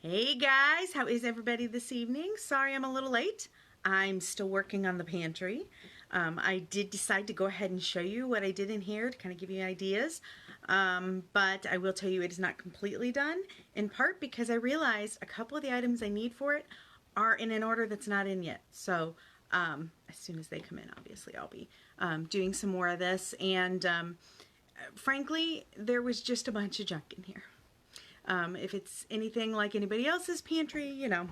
Hey guys, how is everybody this evening? Sorry I'm a little late. I'm still working on the pantry. I did decide to go ahead and show you what I did in here to kind of give you ideas. But I will tell you it is not completely done, in part because I realized a couple of the items I need for it are in an order that's not in yet. So as soon as they come in, obviously I'll be doing some more of this. And frankly, there was just a bunch of junk in here. If it's anything like anybody else's pantry, you know.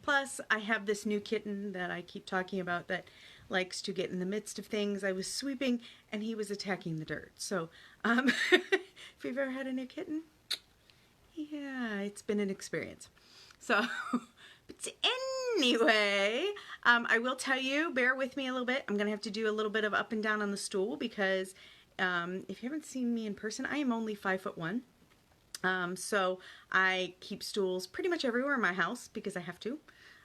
Plus, I have this new kitten that I keep talking about that likes to get in the midst of things. I was sweeping and he was attacking the dirt. So, if you've ever had a new kitten, yeah, it's been an experience. So, but anyway, I will tell you, bear with me a little bit. I'm going to have to do a little bit of up and down on the stool because if you haven't seen me in person, I am only 5'1". So I keep stools pretty much everywhere in my house because I have to,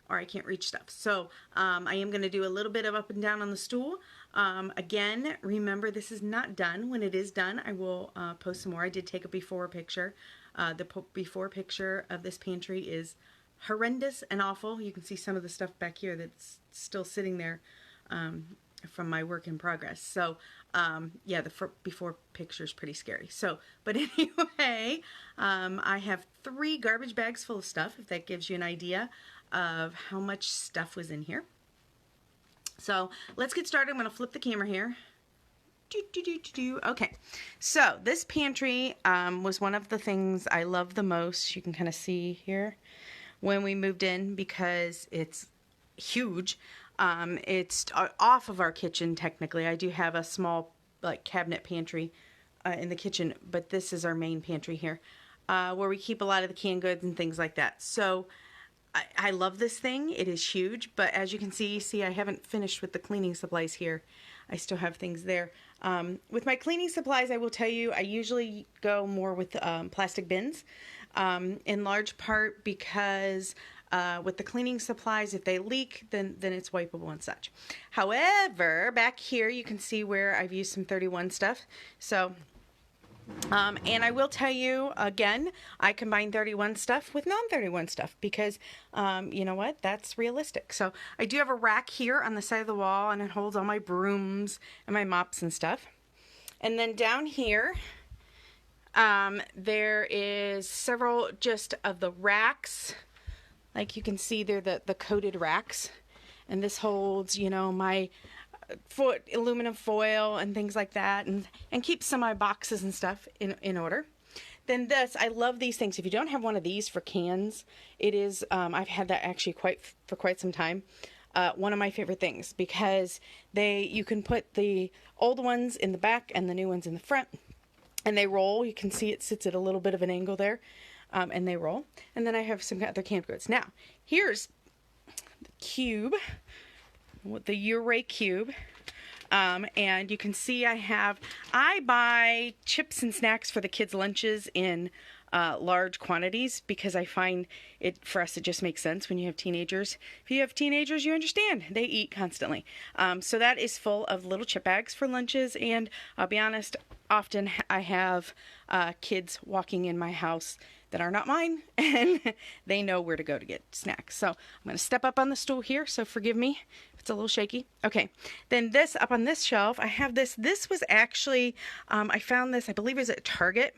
or I can't reach stuff. So I am going to do a little bit of up and down on the stool. Again, remember this is not done. When it is done, I will post some more. I did take a before picture. The before picture of this pantry is horrendous and awful. You can see some of the stuff back here that's still sitting there from my work in progress. So yeah, the before picture is pretty scary. So, but anyway, I have 3 garbage bags full of stuff, if that gives you an idea of how much stuff was in here. So let's get started. I'm going to flip the camera here. Okay, so this pantry was one of the things I love the most. You can kind of see here when we moved in because it's huge. It's off of our kitchen technically. I do have a small like cabinet pantry in the kitchen, but this is our main pantry here where we keep a lot of the canned goods and things like that. So I love this thing. It is huge, but as you can see I haven't finished with the cleaning supplies here. I still have things there. With my cleaning supplies, I will tell you, I usually go more with plastic bins in large part because with the cleaning supplies, if they leak, then it's wipeable and such. However, back here you can see where I've used some 31 stuff. So, and I will tell you again, I combine 31 stuff with non-31 stuff because, you know what, that's realistic. So I do have a rack here on the side of the wall and it holds all my brooms and my mops and stuff. And then down here, there is several just of the racks. Like you can see, they're the coated racks, and this holds, you know, my aluminum foil and things like that, and keeps some of my boxes and stuff in order. Then this, I love these things. If you don't have one of these for cans, it is, I've had that actually for quite some time. One of my favorite things because you can put the old ones in the back and the new ones in the front, and they roll. You can see it sits at a little bit of an angle there. And they roll. And then I have some other canned goods. Now, here's the cube, the Urey cube. And you can see I buy chips and snacks for the kids' lunches in large quantities because I find for us, it just makes sense when you have teenagers. If you have teenagers, you understand. They eat constantly. So that is full of little chip bags for lunches. And I'll be honest, often I have kids walking in my house that are not mine, and they know where to go to get snacks. So I'm going to step up on the stool here, so forgive me if it's a little shaky. Okay, then this, up on this shelf, I have this. This was actually, I found this, I believe it was at Target,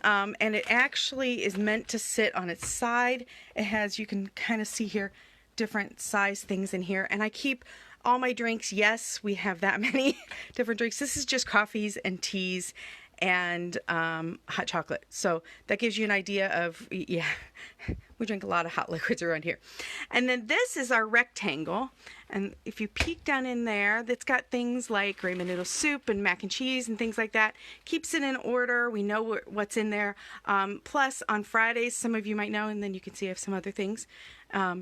and it actually is meant to sit on its side. It has, you can kind of see here, different size things in here, and I keep all my drinks. Yes, we have that many different drinks. This is just coffees and teas and hot chocolate. So that gives you an idea of, yeah, we drink a lot of hot liquids around here. And then this is our rectangle. And if you peek down in there, that's got things like ramen noodle soup and mac and cheese and things like that. Keeps it in order. We know what's in there. Plus, on Fridays, some of you might know, and then you can see I have some other things.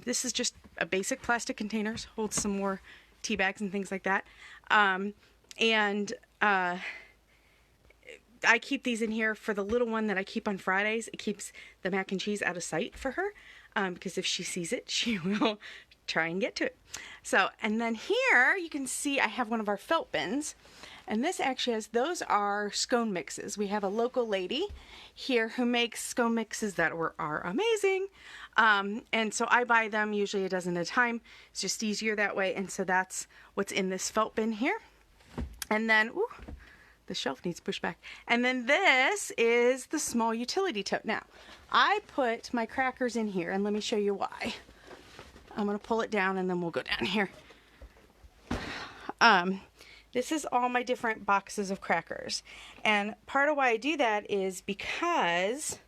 This is just a basic plastic containers. Holds some more tea bags and things like that. I keep these in here for the little one that I keep on Fridays. It keeps the mac and cheese out of sight for her because if she sees it, she will try and get to it. So, and then here you can see I have one of our felt bins, And this actually has, those are scone mixes. We have a local lady here who makes scone mixes that are amazing. And so I buy them usually a dozen at a time. It's just easier that way. And so that's what's in this felt bin here. And then, ooh, the shelf needs pushed back. And then this is the small utility tote. Now, I put my crackers in here, and let me show you why. I'm going to pull it down, and then we'll go down here. This is all my different boxes of crackers. And part of why I do that is because,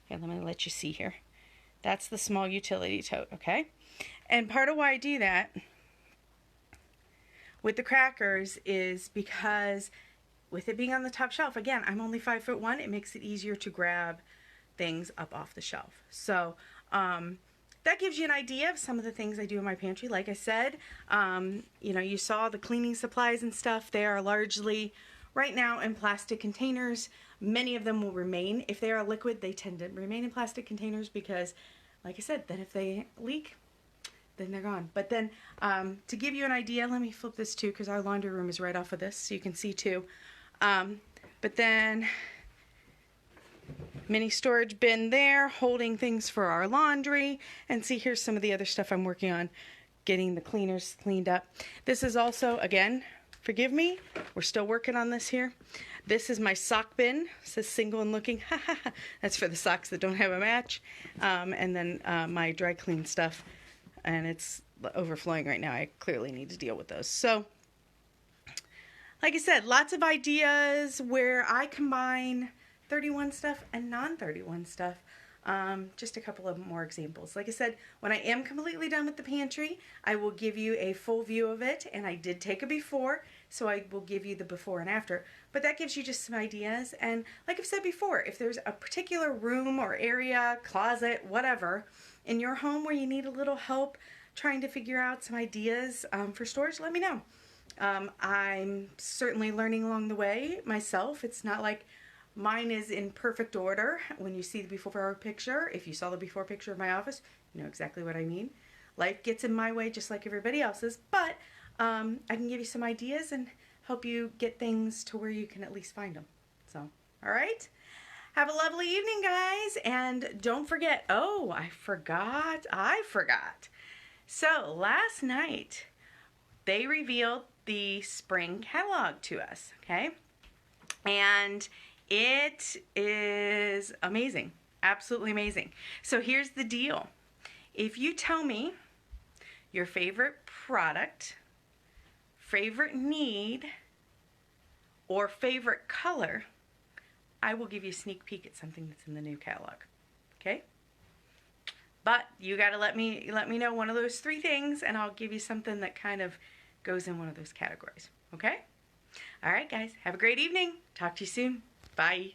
here, let me let you see here. That's the small utility tote, okay? And part of why I do that with the crackers is because with it being on the top shelf, again, I'm only 5'1", it makes it easier to grab things up off the shelf. So that gives you an idea of some of the things I do in my pantry. Like I said, you know, you saw the cleaning supplies and stuff. They are largely right now in plastic containers. Many of them will remain. If they are liquid, they tend to remain in plastic containers because, like I said, then if they leak, then they're gone. But then to give you an idea, let me flip this too because our laundry room is right off of this so you can see too. But then mini storage bin there holding things for our laundry. And see, here's some of the other stuff I'm working on, getting the cleaners cleaned up. This is also, again, forgive me, we're still working on this here. This is my sock bin. It says single and looking. That's for the socks that don't have a match. And then my dry clean stuff. And it's overflowing right now. I clearly need to deal with those. So, like I said, lots of ideas where I combine 31 stuff and non-31 stuff. Just a couple of more examples. Like I said, when I am completely done with the pantry, I will give you a full view of it. And I did take a before, so I will give you the before and after. But that gives you just some ideas. And like I've said before, if there's a particular room or area, closet, whatever, in your home where you need a little help trying to figure out some ideas for storage, let me know. I'm certainly learning along the way myself. It's not like mine is in perfect order. When you see the before picture, if you saw the before picture of my office, you know exactly what I mean. Life gets in my way just like everybody else's, but I can give you some ideas and help you get things to where you can at least find them. So, all right? Have a lovely evening, guys, and don't forget, oh, I forgot. So, last night, they revealed the spring catalog to us, okay? And it is amazing, absolutely amazing. So here's the deal. If you tell me your favorite product, favorite need, or favorite color, I will give you a sneak peek at something that's in the new catalog, okay? But you gotta let me know one of those three things, and I'll give you something that kind of goes in one of those categories, okay? All right, guys, have a great evening. Talk to you soon. Bye.